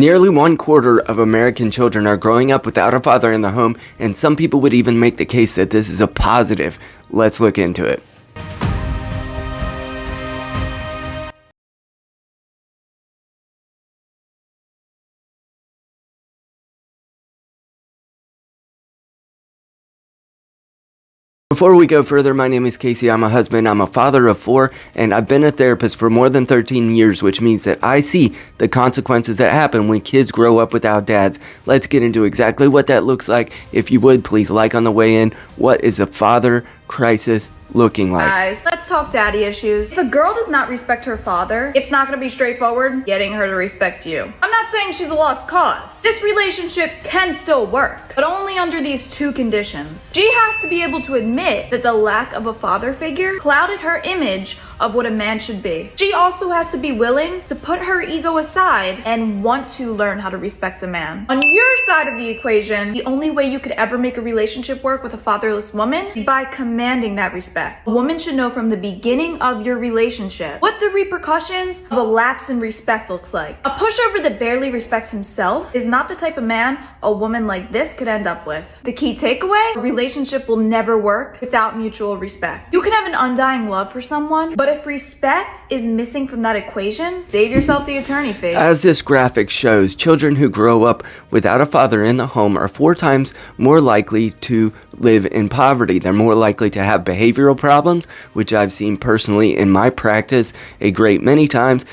Nearly 1/4 of American children are growing up without a father in the home, and some people would even make the case that this is a positive. Let's look into it. Before we go further, my name is Casey. I'm a husband, I'm a father of 4, and I've been a therapist for more than 13 years, which means that I see the consequences that happen when kids grow up without dads. Let's get into exactly what that looks like. If you would, please like on the way in. What is a father crisis looking like? Guys, let's talk daddy issues. If a girl does not respect her father, it's not gonna be straightforward getting her to respect you. I'm not saying she's a lost cause. This relationship can still work, but only under these 2 conditions. She has to be able to admit that the lack of a father figure clouded her image of what a man should be. She also has to be willing to put her ego aside and want to learn how to respect a man. On your side of the equation, the only way you could ever make a relationship work with a fatherless woman is by commanding that respect. A woman should know from the beginning of your relationship what the repercussions of a lapse in respect looks like. A pushover that barely respects himself is not the type of man a woman like this could end up with. The key takeaway: a relationship will never work without mutual respect. You can have an undying love for someone, but if respect is missing from that equation, save yourself the attorney fee. As this graphic shows, children who grow up without a father in the home are 4 times more likely to live in poverty. They're more likely to have behavioral problems, which I've seen personally in my practice a great many times,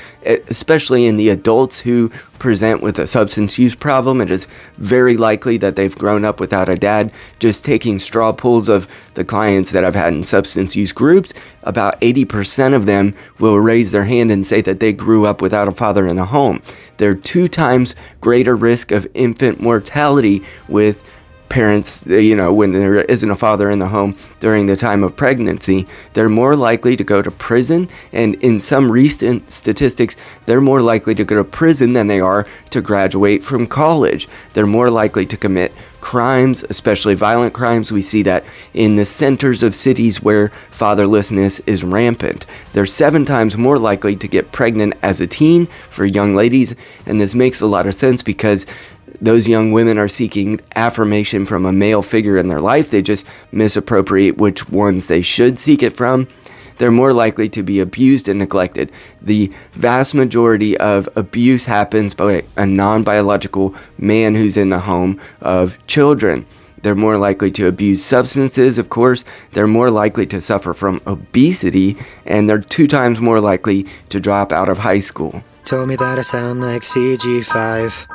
especially in the adults who present with a substance use problem. It is very likely that they've grown up without a dad. Just taking straw polls of the clients that I've had in substance use groups, about 80% of them will raise their hand and say that they grew up without a father in the home. They're 2 times greater risk of infant mortality with parents, when there isn't a father in the home during the time of pregnancy. They're more likely to go to prison, and in some recent statistics, they're more likely to go to prison than they are to graduate from college. They're more likely to commit crimes, especially violent crimes. We see that in the centers of cities where fatherlessness is rampant. They're 7 times more likely to get pregnant as a teen for young ladies, and this makes a lot of sense because those young women are seeking affirmation from a male figure in their life. They just misappropriate which ones they should seek it from. They're more likely to be abused and neglected. The vast majority of abuse happens by a non-biological man who's in the home of children. They're more likely to abuse substances, of course. They're more likely to suffer from obesity, and they're 2 times more likely to drop out of high school. Told me that I sound like CG5.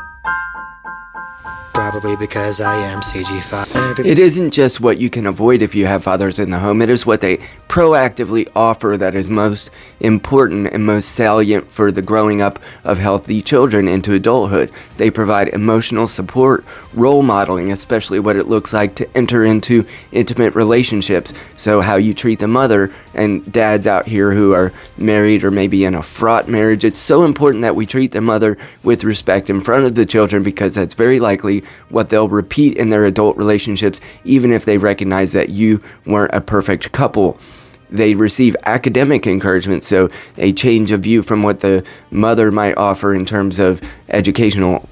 Probably because I am CG5. It isn't just what you can avoid if you have fathers in the home. It is what they proactively offer that is most important and most salient for the growing up of healthy children into adulthood. They provide emotional support, role modeling, especially what it looks like to enter into intimate relationships. So how you treat the mother, and dads out here who are married or maybe in a fraught marriage, it's so important that we treat the mother with respect in front of the children, because that's very likely what they'll repeat in their adult relationships, even if they recognize that you weren't a perfect couple. They receive academic encouragement, so a change of view from what the mother might offer in terms of educational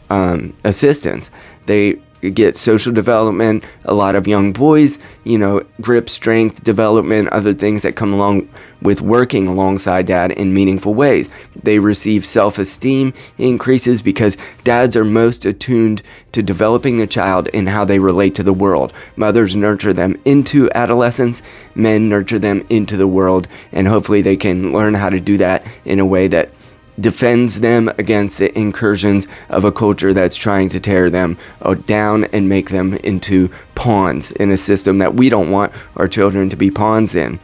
assistance. They get social development. A lot of young boys, grip strength development, other things that come along with working alongside dad in meaningful ways. They receive self-esteem increases because dads are most attuned to developing the child in how they relate to the world. Mothers nurture them into adolescence, men nurture them into the world, and hopefully they can learn how to do that in a way that defends them against the incursions of a culture that's trying to tear them down and make them into pawns in a system that we don't want our children to be pawns in.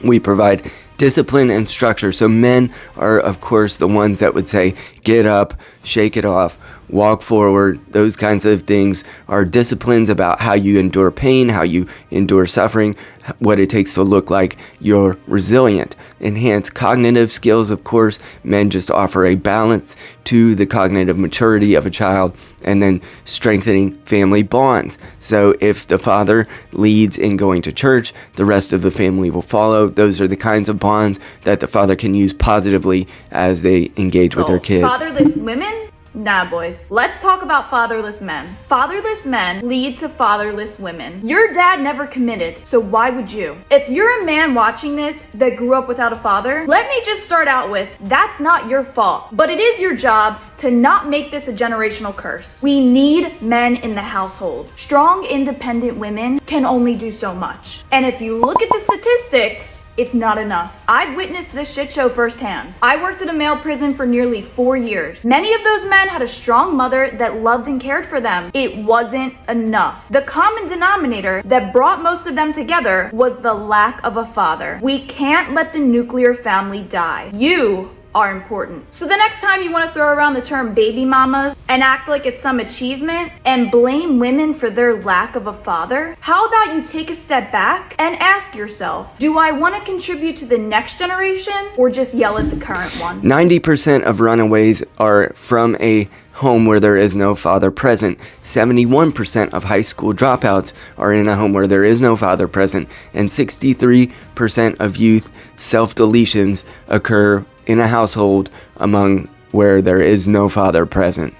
We provide discipline and structure. So men are, of course, the ones that would say, get up, shake it off, walk forward. Those kinds of things are disciplines about how you endure pain, how you endure suffering, what it takes to look like you're resilient. Enhanced cognitive skills, of course, men just offer a balance to the cognitive maturity of a child, and then strengthening family bonds. So if the father leads in going to church, the rest of the family will follow. Those are the kinds of bonds that the father can use positively as they engage with their kids. Fatherless women Nah, boys. Let's talk about fatherless men. Fatherless men lead to fatherless women. Your dad never committed, so why would you? If you're a man watching this that grew up without a father, let me just start out with, that's not your fault. But it is your job to not make this a generational curse. We need men in the household. Strong, independent women can only do so much. And if you look at the statistics, it's not enough. I've witnessed this shit show firsthand. I worked at a male prison for nearly 4 years. Many of those men had a strong mother that loved and cared for them. It wasn't enough. The common denominator that brought most of them together was the lack of a father. We can't let the nuclear family die. You are important. So the next time you want to throw around the term baby mamas and act like it's some achievement and blame women for their lack of a father, how about you take a step back and ask yourself, do I want to contribute to the next generation or just yell at the current one? 90% of runaways are from a home where there is no father present. 71% of high school dropouts are in a home where there is no father present. And 63% of youth self-deletions occur in a household among where there is no father present.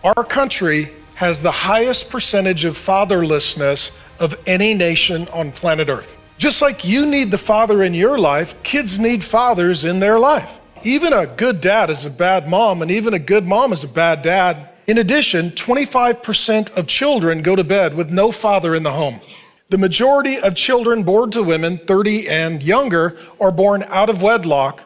Our country has the highest percentage of fatherlessness of any nation on planet Earth. Just like you need the father in your life, kids need fathers in their life. Even a good dad is a bad mom, and even a good mom is a bad dad. In addition, 25% of children go to bed with no father in the home. The majority of children born to women 30 and younger are born out of wedlock,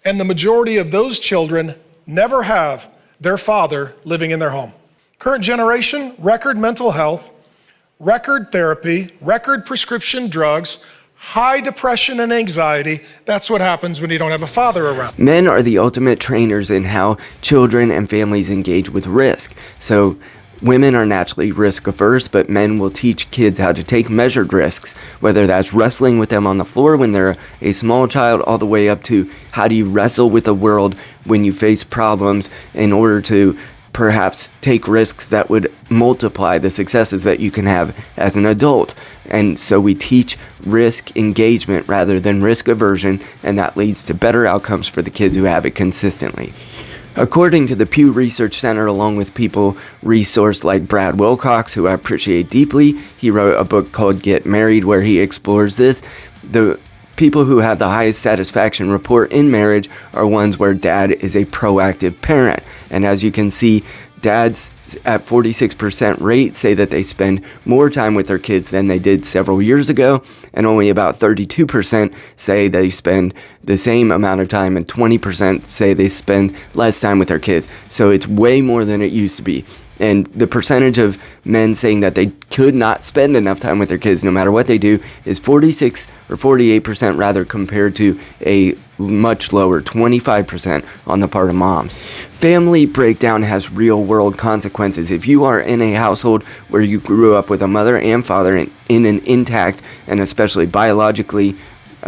and the majority of those children never have their father living in their home. Current generation, record mental health, record therapy, record prescription drugs, high depression and anxiety. That's what happens when you don't have a father around. Men are the ultimate trainers in how children and families engage with risk. So women are naturally risk averse, but men will teach kids how to take measured risks, whether that's wrestling with them on the floor when they're a small child, all the way up to how do you wrestle with the world when you face problems in order to perhaps take risks that would multiply the successes that you can have as an adult. And so we teach risk engagement rather than risk aversion, and that leads to better outcomes for the kids who have it consistently. According to the Pew Research Center, along with people resourced like Brad Wilcox, who I appreciate deeply, he wrote a book called Get Married where he explores this. The people who have the highest satisfaction report in marriage are ones where dad is a proactive parent. And as you can see, dads at 46% rate say that they spend more time with their kids than they did several years ago, and only about 32% say they spend the same amount of time, and 20% say they spend less time with their kids. So it's way more than it used to be. And the percentage of men saying that they could not spend enough time with their kids no matter what they do is 46 or 48% rather, compared to a much lower 25% on the part of moms. Family breakdown has real world consequences. If you are in a household where you grew up with a mother and father in an intact and especially biologically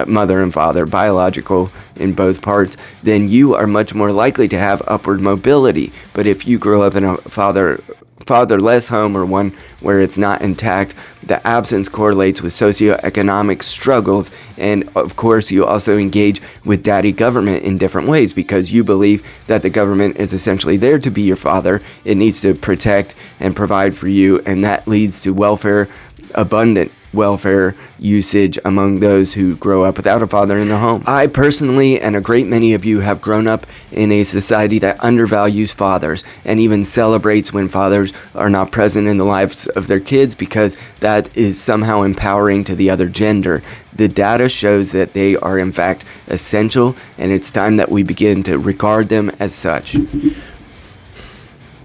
mother and father, biological in both parts, then you are much more likely to have upward mobility. But if you grow up in a fatherless home or one where it's not intact, the absence correlates with socioeconomic struggles. And of course, you also engage with daddy government in different ways because you believe that the government is essentially there to be your father. It needs to protect and provide for you, and that leads to abundant welfare usage among those who grow up without a father in the home. I personally, and a great many of you, have grown up in a society that undervalues fathers and even celebrates when fathers are not present in the lives of their kids because that is somehow empowering to the other gender. The data shows that they are in fact essential, and it's time that we begin to regard them as such.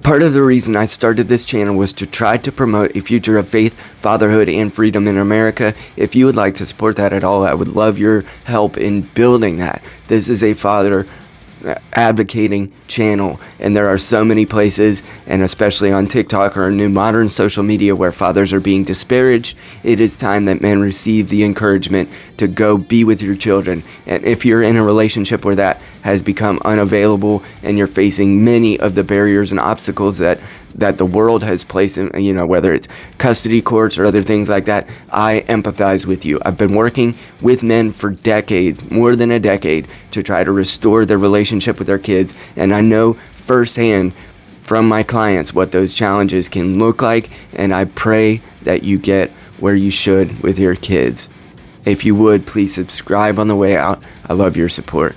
Part of the reason I started this channel was to try to promote a future of faith, fatherhood, and freedom in America. If you would like to support that at all, I would love your help in building that. This is a father advocating channel, and there are so many places, and especially on TikTok or new modern social media, where fathers are being disparaged. It is time that men receive the encouragement to go be with your children. And if you're in a relationship where that has become unavailable and you're facing many of the barriers and obstacles that the world has placed in, whether it's custody courts or other things like that, I empathize with you. I've been working with men for decades, more than a decade, to try to restore their relationship with their kids, and I know firsthand from my clients what those challenges can look like, and I pray that you get where you should with your kids. If you would, please subscribe on the way out. I love your support.